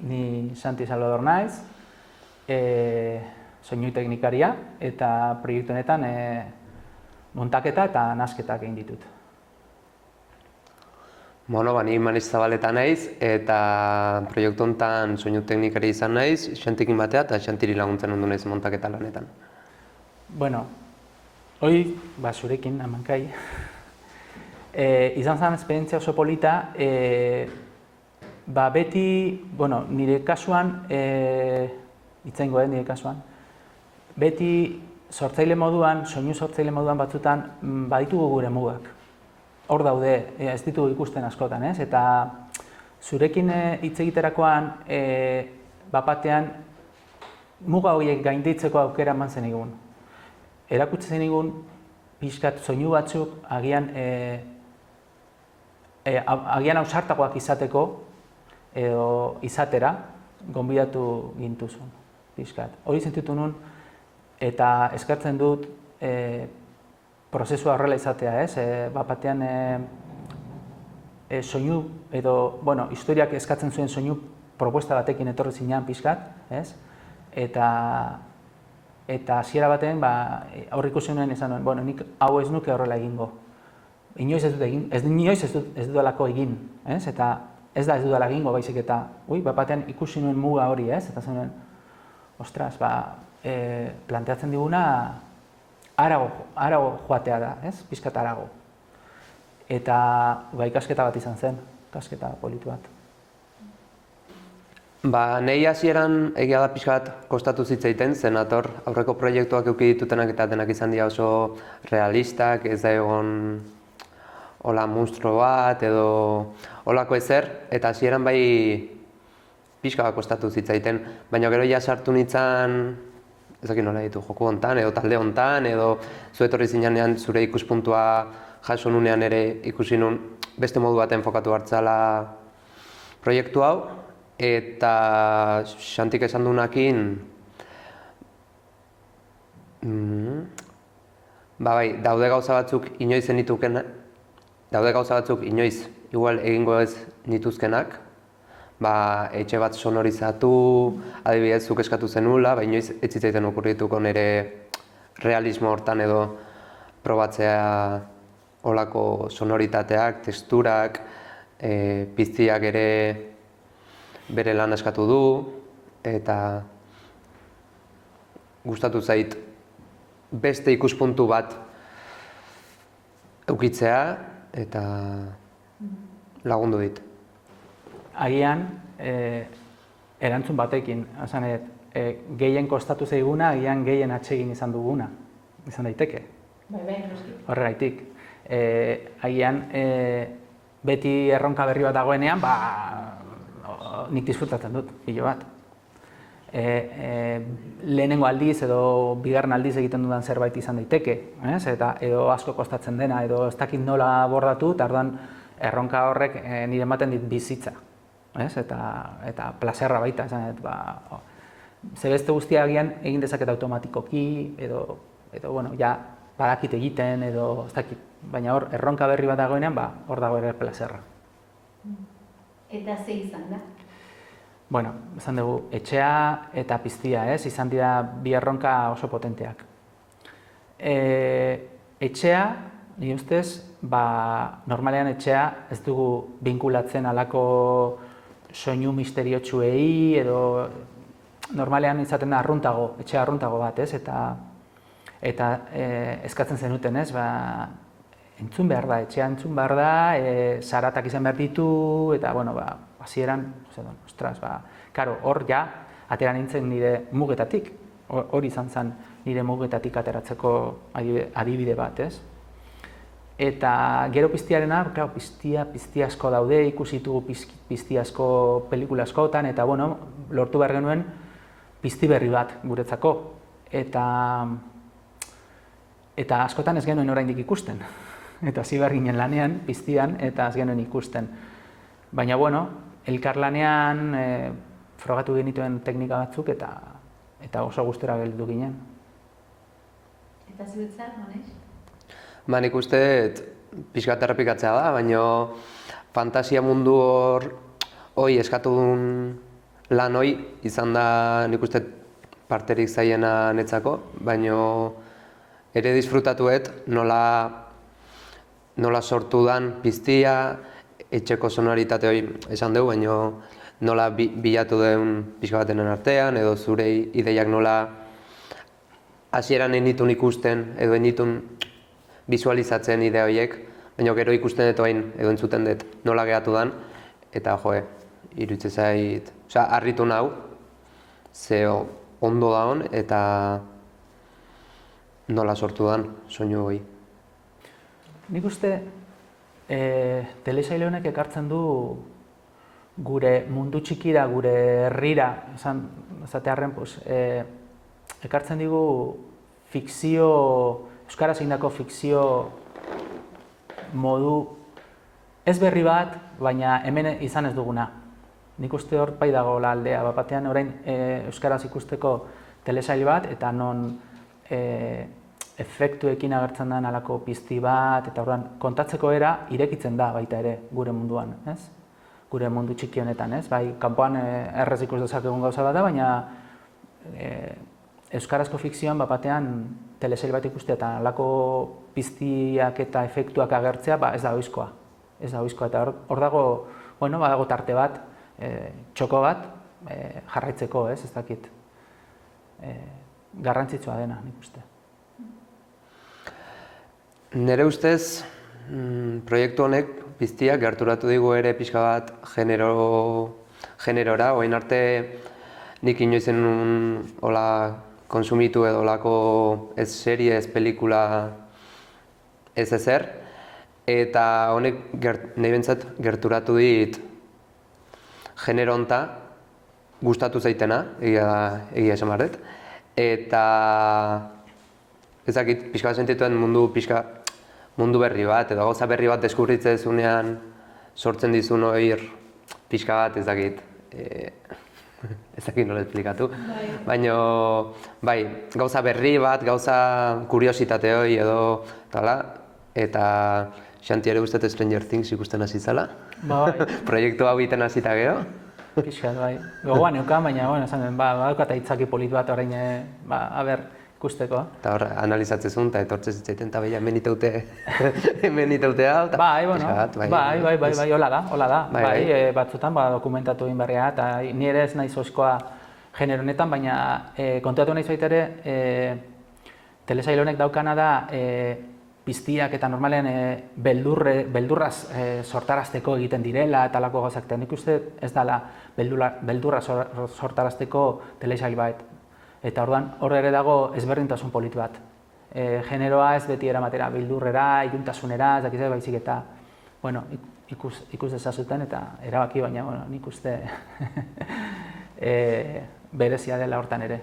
ni Santi Salvador naiz, soinu teknikaria, eta proiektu honetan montaketa eta nasketak egin ditut. Bueno, ni Maniz Zabaleta naiz, eta proiektu honetan soinu teknikaria izan naiz, Xantikin batea eta Xantiri laguntzen ondu naiz montaketa lanetan. Bueno, hori, zurekin, amankai, izan zen esperientzia oso polita, beti, nire kasuan, nire kasuan, beti sortzaile moduan, soinu sortzaile moduan batzutan, baditugu gure mugak. Hor daude, ez ditugu ikusten askotan, ez? Eta zurekin hitz egiterakoan, batean, muga horiek gainditzeko aukera eman zenigun. Erakutsi zenigun, pixkat soinu batzuk agian ausartagoak izateko edo izatera gonbidatu gintuzun, pixkat. Hori sentitu nun eta eskertzen dut prozesua horrela izatea, ez? Batean soinu edo, historiak eskatzen zuen soinu propuesta batekin etorri zinean pixkat, ez? Eta hasiera batean, aurreikusi nuen esan nuen, nik hau ez nuke horrela egingo. Inoiz ez dut egin, inoiz ez dudalako egin, ez? Eta ez da ez dudala egingo, baizik eta, batean ikusi nuen muga hori, ez? Eta zen nuen, ostras, planteatzen diguna harago joatea da, ez? Pixkat harago. Eta ikasketa bat izan zen, ikasketa politu bat. Nahi hasieran egia da pixka bat kostatu zitzaiten, zenator aurreko proiektuak eduki ditutenak eta denak izan dira oso realistak, ez da egon hola monstruo bat edo holako ezer, eta hasieran bai pixka bat kostatu zitzaiten, baina gero ja sartu nintzen, ez dakit nola ditu, joku hontan edo talde hontan, edo zu etorri zinean zure ikuspuntua jaso nunean ere ikusi nun beste modu baten enfokatu hartzala proiektu hau, eta Xantik esan duenakin, daude gauza batzuk inoiz igual egingo ez nituzkenak, etxe bat sonorizatu, adibidez zuk eskatu zenula, inoiz ez zitzaiten okurrituko nire realismo hortan edo probatzea holako sonoritateak, testurak, piztiak ere bere lan eskatu du, eta gustatu zait beste ikuspuntu bat eukitzea eta lagundu dit. Agian, erantzun batekin, gehien kostatu zaiguna, agian gehien atsegin izan duguna, izan daiteke. Horregaitik. Agian, beti erronka berri bat dagoenean, nik disfrutatzen dut, pilo bat. Lehenengo aldiz edo bigarren aldiz egiten dudan zerbait izan daiteke, edo asko kostatzen dena, edo ez dakit nola bordatu, eta orduan erronka horrek nire ematen dit bizitza, eta plazerra baita, ze beste guztia agian egin dezaket automatikoki, edo badakit egiten, edo ez dakit, baina hor erronka berri bat dagoenean, hor dago ere plazerra. Eta ze izan da? Bueno, esan dugu, etxea eta piztia, izan dira bi erronka oso potenteak. Etxea, nire ustez, normalean etxea ez dugu binkulatzen halako soinu misteriotsuei, edo normalean izaten da etxea arruntago bat, eta eskatzen zenuten, entzun behar da, etxea entzun behar da, zaratak izan behar ditu, eta, hasieran, ostras, hor ja, atera nintzen nire mugetatik, hori izan zen nire mugetatik ateratzeko adibide bat, ez? Eta gero piztiarena, piztia asko daude, ikusitugu piztia asko pelikula askotan, eta, lortu behar genuen pizti berri bat guretzako, eta askotan ez genuen oraindik ikusten. Eta hasi behar ginen lanean, piztian, eta ez genuen ikusten. Baina, elkarlanean frogatu genituen teknika batzuk eta oso gustura gelditu ginen. Eta zuretzat, Manez? Nik uste pixka bat errepikatzea da, baina fantasia mundu hori eskatu duen lan hoi izan da nik uste parterik zaiena netzako, baino ere disfrutatuet nola sortu dan piztia, etxeko sonoritate hori esan dugu, baino nola bilatu den pixka batenen artean, edo zure ideiak nola hasieran enitun ikusten, edo enitun visualizatzen idea horiek, baina gero ikusten dut hain, edo entzuten dut nola gehatu dan, eta iruditzen zait, harritu nau, ze ondo da hon, eta nola sortu dan soinu hori. Nik uste telesaile honek ekartzen du gure mundu txikira, gure herrira, esatearren, ekartzen digu fikzio, euskaraz egindako fikzio modu ez berri bat, baina hemen izan ez duguna. Nik uste hor bai dagoela aldea, batean orain euskaraz ikusteko telesail bat, eta non efektuekin agertzen den halako pizti bat, eta orduan kontatzeko era irekitzen da baita ere gure munduan, ez? Gure mundu txiki honetan, ez? Bai, kanpoan errez ikus dezakegun gauza bat da, baina euskarazko fikzioan batean telesail bat ikustea eta halako piztiak eta efektuak agertzea ez da ohizkoa. Ez da ohizkoa, eta hor dago, badago tarte bat, txoko bat jarraitzeko, ez dakit. Garrantzitsua dena, nik uste. Nere ustez, proiektu honek piztiak gerturatu digu ere pixka bat generora, orain arte nik inoizen hola konsumitu edo olako ez serie, ez pelikula, ez ezer, eta honek nahi bentsat gerturatu dit genero honta gustatu zaitena, egia esan behar dut, eta ezakit pixka bat sentituen mundu berri bat, edo gauza berri bat deskubritzen zunean sortzen dizun hor pixka bat ezakit, ezakit nola esplikatu, baina bai, gauza berri bat, gauza kuriositate hori edo tala, eta Xanti ere guztat Stranger Things ikusten hasi zala, proiektu hau egiten hasita gero. Pixkat, bai. Gogoan neukan, baina, esan den, badaukat aitzaki polit bat orain, ikusteko. Eta hor, analizatzen zuen, eta etortzen zitzaiten, eta beha, hemen itaute hau, eta bai, hola da. Bai, batzutan dokumentatu egin berria, eta ni ere ez naiz oizkoa genero honetan, baina kontuatu nahi baita ere, telesail honek daukana da, piztiak eta normalean beldurraz sortarazteko egiten direla eta alako gauzak. Nik uste ez dela beldurra sortarazteko telesail bat. Eta orduan hor ere dago ezberdintasun polit bat. Generoa ez beti eramatera beldurrera, iluntasunera, ez dakizet baizik eta ikus dezazuten eta erabaki, baina nik uste berezia dela hortan ere.